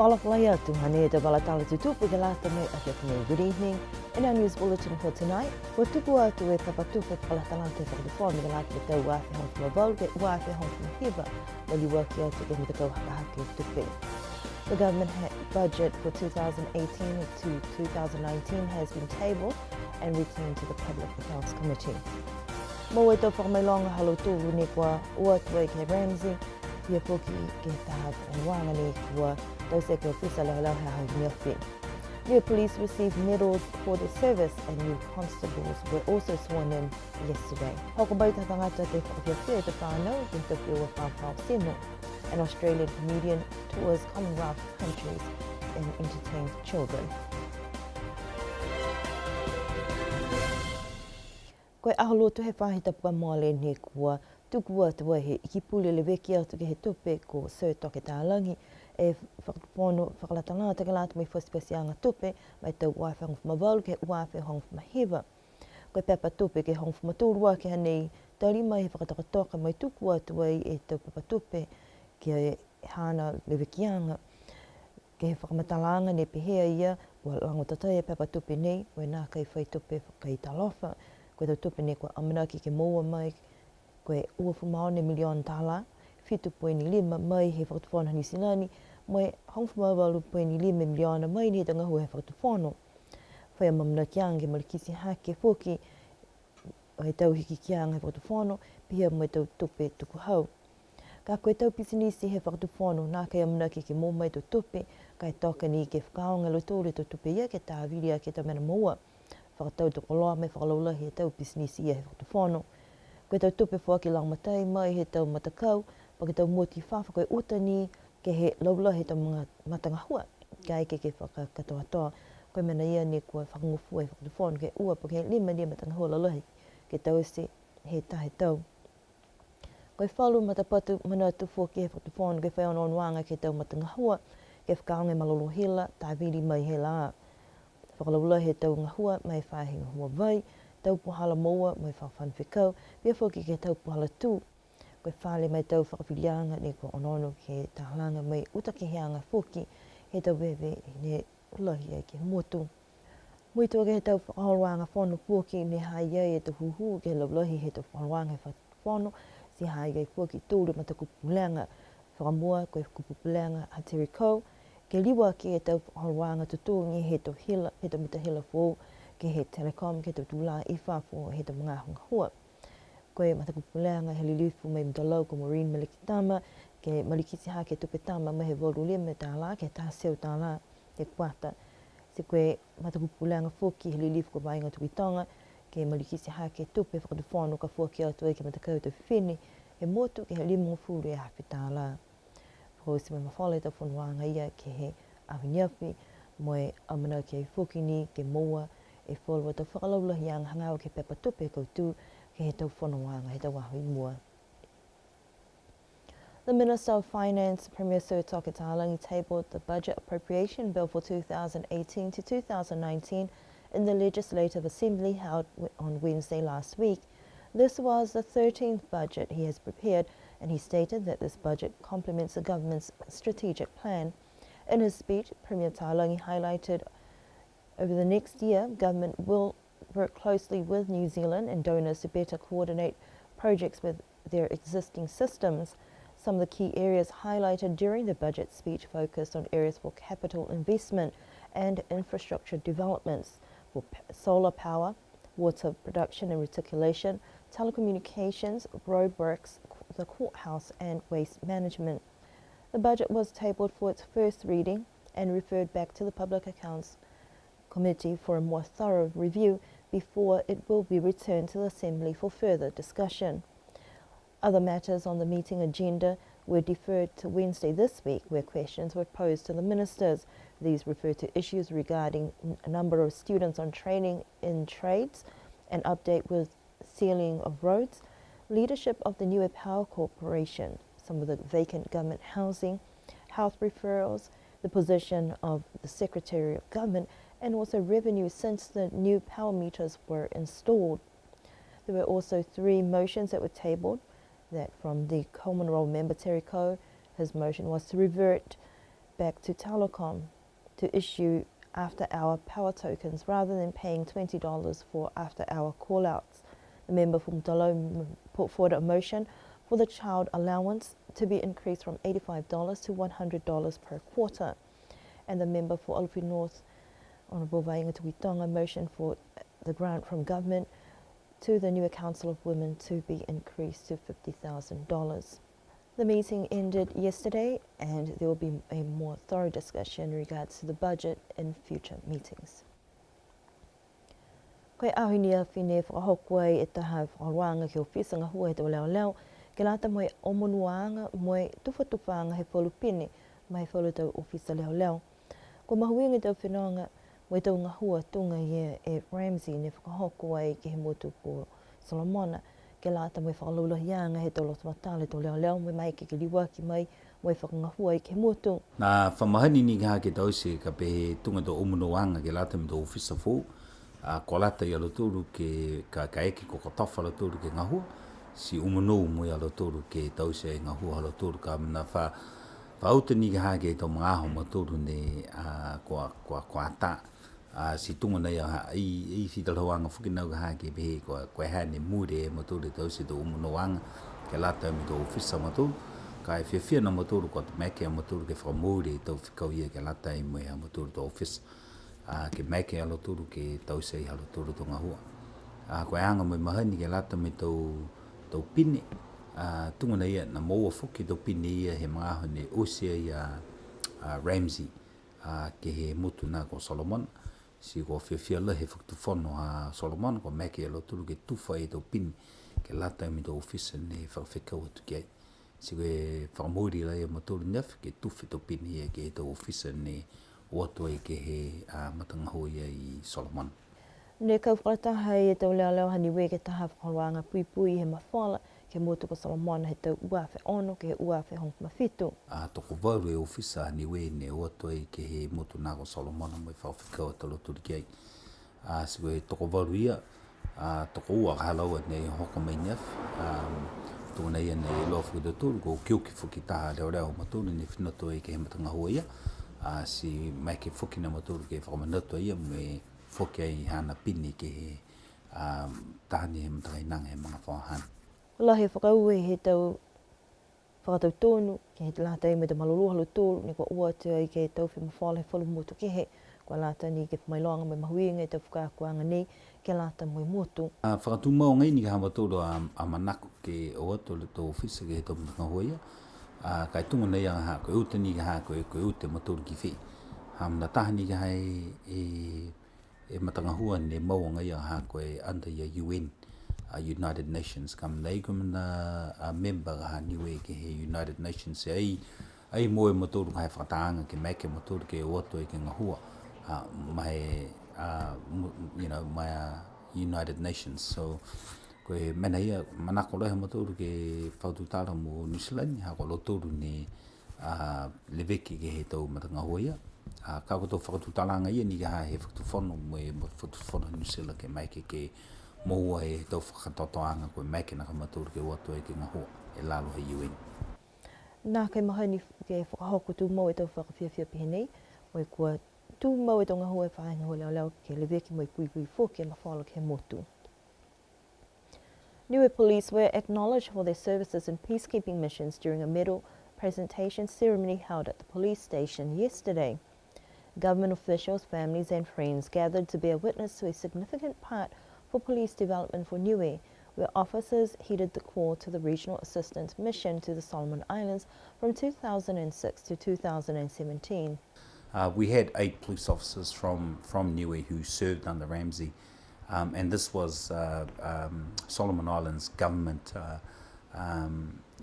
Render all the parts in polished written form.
Whakalawhai atu hane te walatala tutupu ke lata me a good evening. In our news bulletin for tonight, we're tupu atu e papatupu whakalala te whakatawhani ke lata te tau wafe hong from a vau ke wafe hong from a hiva, wali waki atu ke me te kau hakahake tupe. The government budget for 2018 to 2019 has been tabled and returned to the Public Accounts Committee. Mo e tau whakamailonga halo tūru ne kua ua tue ke Ramsey, ia poki ke tahap and wanga ne kua tau se ke ofisa lehalau hea Milfi. New police received medals for their service and new constables were also sworn in yesterday. Hokabaita tangata te whakawhia te whānau te tawhia wa whāwhāo seno. An Australian comedian tours Commonwealth countries and entertains children. Koe ahalo tu he whahita pua moale ne kua tuku atua he ikipule le weki atu ke he tupe ko Sir Toke Tālangi e whakapono whakalatanga te kalata mai whasipasianga tupe mai tau waiwha hong whamawalu ke waiwha hong whamahiva. Koe pepa tupe ke hong whamatūrua ke hanei tari mai he whakatakatoka mai tuku atua e tau pepa tupe ke hana le wekianga ke he whakamatalanga ne pehea ia wa langotatai e pepa tupe nei we nā kai whai tupe kai talofa koe tau tupe nei kua amanaki ke moua mai koe ua whumaone milion tala 7.5 mai he whakatawhana New Zealand mai hong whumawalu 0.5 miliona mai ni he tangahu he whakatawhana whai a mamna kianga ke malikisi hake whoki he tau hiki kianga he whakatawhana pihia mai tau tupe tuku hau. Ka koe tau pisinisi he whakatawhana nā kai amanaki ke mō mai tau tupe kai toka ni ke whakaonga lo tōre tau tupe ia ke tā viria ke tau mena moa whakatau toko loa mai whakalaulahi he tau pisinisi ia he whakatawhana. Koe tau tupe whaki langmatai mai he tau matakau, pa ke tau moti whawha koe utani ke he laula he tau mga matanga hua. Kai ke whakakatoa koe mena ia ne kua whakangofu e whakatawhana ke ua pa ke he lima matanga hua laulahi ke tau se he tahe tau. Koe whalu matapatu mana tu whoki he whakatawhana ke whaonon wanga ke tau matanga hua ke whakaonga malolo hela tā viri mai he la. Whakalaula he tau ngahua mai whahinga hua vai, tau puhala moa mai whawhan whikau, pia whoki ke tau puhala tū. Koe whale mai tau whakawhirianga ne kua onono ke tahalanga mai utake heanga whoki he tau wewe ne ulahi ai ke motu. Muitua ke he tau whakaholwanga whono whoki ne hai ai e te huhu ke laulahi he tau whakaholwanga he whono si hai ai whoki tūre mata kupulenga whakamua koe kupulenga Hateri Kou ke liwa ke he tau whakaholwanga tutungi he tau hila, he tau mitahila whou ke he telecom ke tau tūla i whawho he tau mga hunga hua. Koe matakupuleanga he lilifu mai mtalau ko Maureen Malikitama ke malikisi hake tupetama mai he volu lime tāla ke tā seo tāla te kuata. Se koe matakupuleanga whoki he lilifu ko vainga tukitonga ke malikisi hake tupe whakatawhana ka whoki atu e ke matakau te whiwhine he motu ke he limu furu e hawhi tāla. Whakausi mai mawhale tau whanuanga ia ke he awiniapi moe amana ke whoki ni ke moa e wholua tau whakalaulahi ang hangau ke pepa tupe koutu ke he tau whanawanga he tau ahui mua. The Minister of Finance, Premier Sir Toke Tālangi, tabled the Budget Appropriation Bill for 2018 to 2019 in the Legislative Assembly held on Wednesday last week. This was the 13th budget he has prepared, and he stated that this budget complements the government's strategic plan. In his speech, Premier Tālangi highlighted over the next year, government will work closely with New Zealand and donors to better coordinate projects with their existing systems. Some of the key areas highlighted during the budget speech focused on areas for capital investment and infrastructure developments for solar power, water production and reticulation, telecommunications, roadworks, the courthouse and waste management. The budget was tabled for its first reading and referred back to the Public Accounts Committee for a more thorough review before it will be returned to the Assembly for further discussion. Other matters on the meeting agenda were deferred to Wednesday this week, where questions were posed to the ministers. These refer to issues regarding a number of students on training in trades, an update with sealing of roads, leadership of the Niue Power Corporation, some of the vacant government housing, health referrals, the position of the Secretary of Government, and also revenue since the new power meters were installed. There were also 3 motions that were tabled, that from the Common Role member Terry Coe, his motion was to revert back to Telecom to issue after-hour power tokens rather than paying $20 for after-hour call-outs. The member from Dalo put forward a motion for the child allowance to be increased from $85 to $100 per quarter. And the member for Ulupi North, Honourable Vainga Tuitonga, motion for the grant from government to the Niue Council of Women to be increased to $50,000. The meeting ended yesterday, and there will be a more thorough discussion in regards to the budget in future meetings. Koe ahunia whine whakahokua e taha wharuanga ki ofisanga hua e te leo leo, ke lata moe omonuanga moe tufanga he wholupine mai wholutau ofisa leo leo. Ko mahuinga tau whenonga moe tau ngahua tunga ia e Ramsey ne whakahokua e ke he motu ko Solomona, ke lata moe whakalulahianga he tau lotu matale tau leo leo moe mai ke liwa ki mai moe whakangahua e ke motu. Nā whamahani ni ngā ke tausi ka pehe tunga tau omonuanga ke lata me tau ofisa fō. Ko lata i aloturu ke ka eki ko katofa aloturu ke ngahua, si umunu mo i aloturu ke tause e ngahua aloturu ka mna whautani ka hake tau mga aho maturu ne ko ata. Si tunga nei i whitalawanga whukinau ka hake pehe ko hane mure e maturu tause tau umunuanga ke lata me tau ofisa maturu. Ka e whiawhia na maturu ko te meke a maturu ke whakamure tau whikau ia ke lata i moe a maturu tau ofisa. Ke meke aloturu ke tause i aloturu tonga hua. Koe anga mai mahani ke lata me tau pine. Tungana ia na maua whuki tau pine ia he mga aho ne osia i Ramsey ke he mutu nā ko Solomon. Si ko whiawhia la he whaktuwhono a Solomon ko meke aloturu ke tuwha i tau pine ke lata me tau ofisa ne whakawhikau atu ki ai. Si koe whakamuri la ia maturu nef ke tuwhi tau pine ia ke tau ofisa ne oatua i ke he matangaho ia i Solomon. Ne kau whakataha e tau leo leo hani we ke taha whakaroanga pui pui he mawhala ke motu ko Solomon he tau uawhe ono ke he uawhe hong mawhitu. Toko waru e ofisa hani we ne oatua i ke he motu nā ko Solomon mai whawhikau ataloturi ki ai. Si we toko waru ia, toko ua kahalaua nei hoka mai nef. Toko nei ia nei loa whakatoturu ko kiuki whukitaha reo reo maturu ne whinoto i ke he matangaho ia. Si mai ke whuki na maturu ke whakamanatua ia me whuki ai hana pini ke he tahani he matainanga he mga whahana. Kola he whakaue he tau whakatau tōnu, ke he lata i me te maluluha lo tōru, ne kua uatua i ke tau whemawhala he whalu motu ke he, kua lata ni ke whamailoanga mai mahuinga i tau whakakuanga nei, ke lata mai motu. Whakatu mau ngai ni ka hamatoro a manako ke oatua le tau ofisa ke he tau mtangahoa ia. Kai tunga nei a ha koe utani ka ha koe ute maturu ki whi. Hamna tahani ka hai e matangahua ne maua ia ha koe under ia UN, United Nations. Kam nei kumana member ka ha niwe ke he United Nations. Ai moe maturu ka hai whakataanga ke meke maturu ke oatua i ke ngahua. Mai, mai United Nations. So, koe mena ia manako lohe maturu ke whaututara mo New Zealand, hako loturu ne leveki ke he tau matangahua ia. Ka koto whakatutaranga ia ni ka he whakatuwhono mo e whakatuwhono New Zealand ke maike ke moua e tau whakatotoanga koe maike naka maturu ke oatua i ke ngahua e lalo he UN. Nā kei mahani ke whakahoko tū mau e tau whakawhiawhia pihe nei, moe kua tū mau e tau ngahua e whaenga ho leo leo ke leveki mo i pui pui whoke na whaala ke motu. Niue police were acknowledged for their services in peacekeeping missions during a medal presentation ceremony held at the police station yesterday. Government officials, families and friends gathered to bear witness to a significant part for police development for Niue, where officers heeded the call to the Regional Assistance Mission to the Solomon Islands from 2006 to 2017. We had 8 police officers from Niue who served under Ramsey. And this was Solomon Islands government,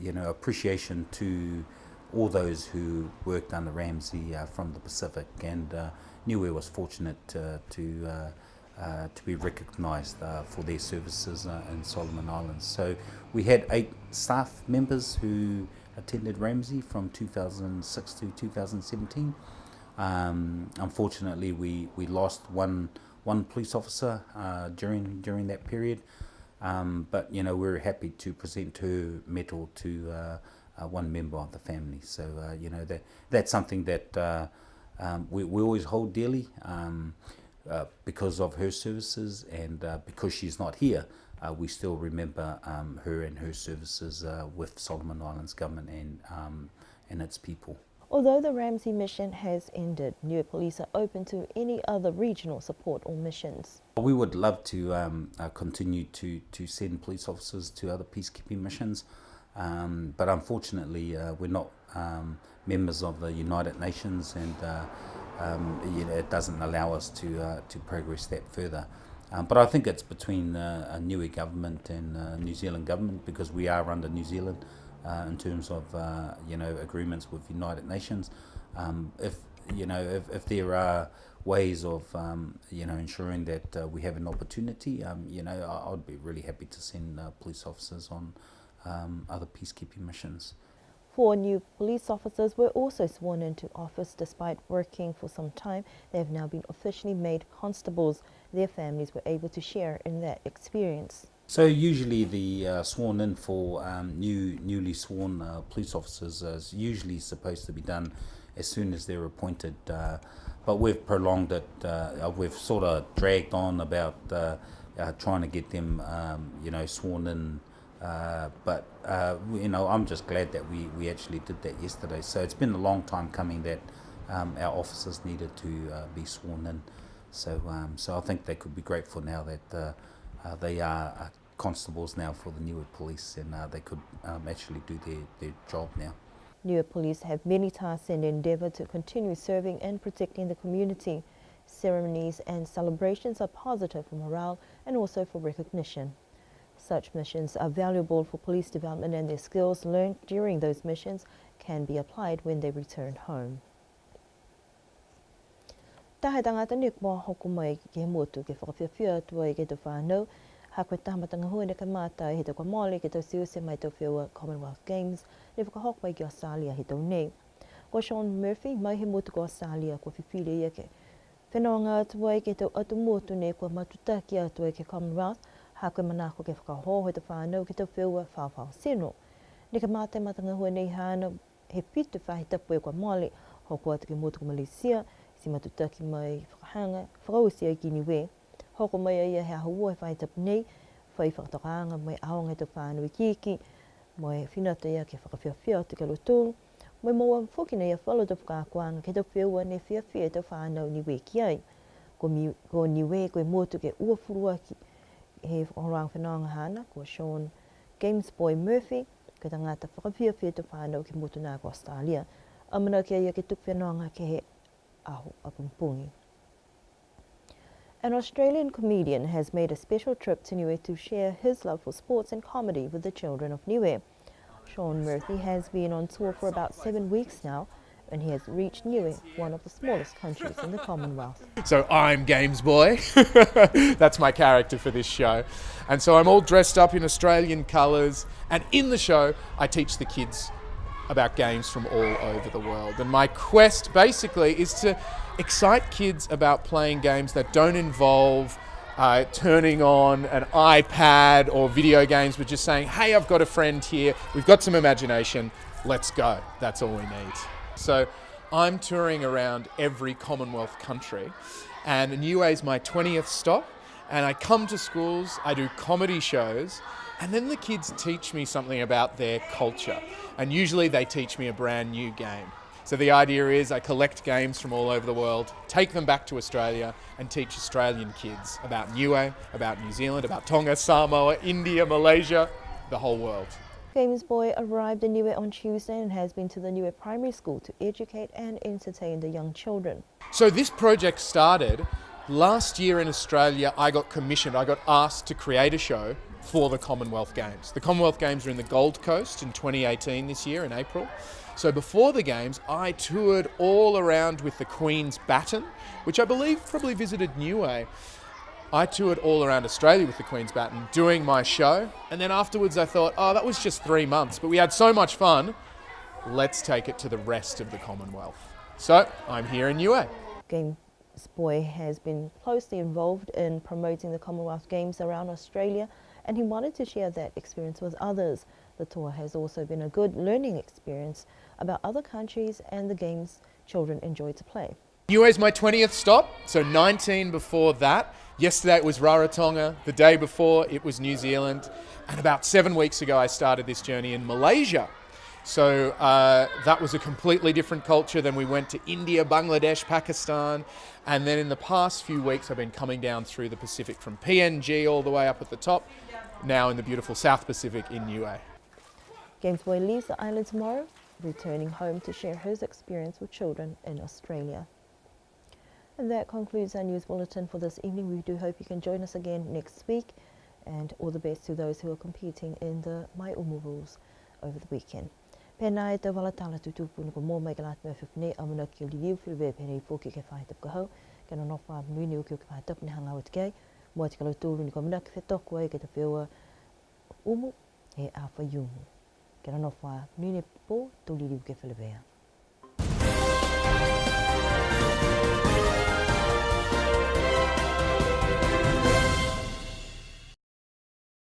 appreciation to all those who worked under Ramsey from the Pacific. And Niue was fortunate to be recognised for their services in Solomon Islands. So we had 8 staff members who attended Ramsey from 2006 to 2017. Unfortunately, we lost one police officer during that period, but we're happy to present her medal to one member of the family. So you know, that's something that we always hold dearly because of her services, and because she's not here, we still remember her and her services with Solomon Islands government and its people. Although the Ramsey mission has ended, Niue Police are open to any other regional support or missions. We would love to continue to send police officers to other peacekeeping missions, but unfortunately we're not members of the United Nations, and you know, it doesn't allow us to progress that further. But I think it's between Niue government and New Zealand government, because we are under New Zealand in terms of you know, agreements with United Nations. If you know, if there are ways of you know, ensuring that we have an opportunity, you know, I'd be really happy to send police officers on other peacekeeping missions. 4 new police officers were also sworn into office. Despite working for some time, they have now been officially made constables. Their families were able to share in that experience. So usually the sworn in for newly sworn police officers is usually supposed to be done as soon as they're appointed, but we've prolonged it. We've sort of dragged on about trying to get them, you know, sworn in. But you know, I'm just glad that we actually did that yesterday. So it's been a long time coming that our officers needed to be sworn in. So so I think they could be grateful now that they are constables now for the Niue Police, and they could actually do their job now. Niue Police have many tasks and endeavour to continue serving and protecting the community. Ceremonies and celebrations are positive for morale and also for recognition. Such missions are valuable for police development, and their skills learned during those missions can be applied when they return home. Tahe tangata nik mo hoku mai ki he motu ke whakawhiawhia atua I ke te whānau. Ha koe tahamatanga hua ne ka mātai he te kwa mole ke tau siuse mai tau whiaua Commonwealth Games ne whakahok mai ki Australia he tau nei. Ko Sean Murphy mai he motu ko Australia ko whiwhire ia ke whenonga atua I ke tau atu motu ne kua matutaki atua I ke Commonwealth. Ha koe manako ke whakaho he te whānau ke tau whiaua whawhau seno. Ne ka mātai matanga hua nei hana he pitu whahi tapu e kwa mole hoko atu ke motu ko Malaysia. Si matutaki mai whakahanga, whakausi ai ki Niue. Hoko mai ia he ahua he whaitapu nei, whai whakatakaanga mai aonga te whānau I kiki, mai whinata ia ke whakawhiawhia te kalotong, mai maua whokina ia whalota whakakuanga ke tau whiaua ne whiawhia te whānau Niue ki ai. Ko Niue koe motu ke uafurua ki he whakarang whenanga hana, ko Sean Games Boy Murphy, ke tangata whakawhiawhia te whānau ke motu nā ko Australia. Amana kia ia ke tuk whenanga ke he aho apumpungi. An Australian comedian has made a special trip to Niue to share his love for sports and comedy with the children of Niue. Sean Murphy has been on tour for about 7 weeks now, and he has reached Niue, one of the smallest countries in the Commonwealth. So I'm Games Boy. That's my character for this show. And so I'm all dressed up in Australian colours, and in the show I teach the kids about games from all over the world. And my quest basically is to excite kids about playing games that don't involve turning on an iPad or video games, but just saying, hey, I've got a friend here, we've got some imagination, let's go. That's all we need. So I'm touring around every Commonwealth country, and Niue is my 20th stop, and I come to schools, I do comedy shows, and then the kids teach me something about their culture. And usually they teach me a brand new game. So the idea is I collect games from all over the world, take them back to Australia, and teach Australian kids about Niue, about New Zealand, about Tonga, Samoa, India, Malaysia, the whole world. Games Boy arrived in Niue on Tuesday and has been to the Niue Primary School to educate and entertain the young children. So this project started last year in Australia. I got asked to create a show for the Commonwealth Games. The Commonwealth Games are in the Gold Coast in 2018 this year in April. So before the Games, I toured all around with the Queen's Baton, which I believe probably visited Niue. I toured all around Australia with the Queen's Baton doing my show. And then afterwards I thought, oh, that was just 3 months, but we had so much fun. Let's take it to the rest of the Commonwealth. So I'm here in Niue. Games Boy has been closely involved in promoting the Commonwealth Games around Australia and he wanted to share that experience with others. The tour has also been a good learning experience about other countries and the games children enjoy to play. Niue is my 20th stop, so 19 before that. Yesterday it was Rarotonga, the day before it was New Zealand, and about 7 weeks ago I started this journey in Malaysia. So that was a completely different culture. Then we went to India, Bangladesh, Pakistan, and then in the past few weeks I've been coming down through the Pacific from PNG all the way up at the top, now in the beautiful South Pacific in Niue. Games Boy leaves the island tomorrow, returning home to share his experience with children in Australia. And that concludes our news bulletin for this evening. We do hope you can join us again next week, and all the best to those who are competing in the Mai Umu Rules over the weekend. Pena e te wala tala tutupu nuko mō mai ka lāt mea whiwhine amuna ki o li liu whiwe pene I fōki ke whaitap ka hau. Kena nofa nui ni o ki o ke whaitap ni hanga o te kei. Mua te kalau tūru ni ko muna ki whetoko ai ke te whiwa umu e a whaiumu. Kena nofa nui ni pō tō li liu ke whiwea.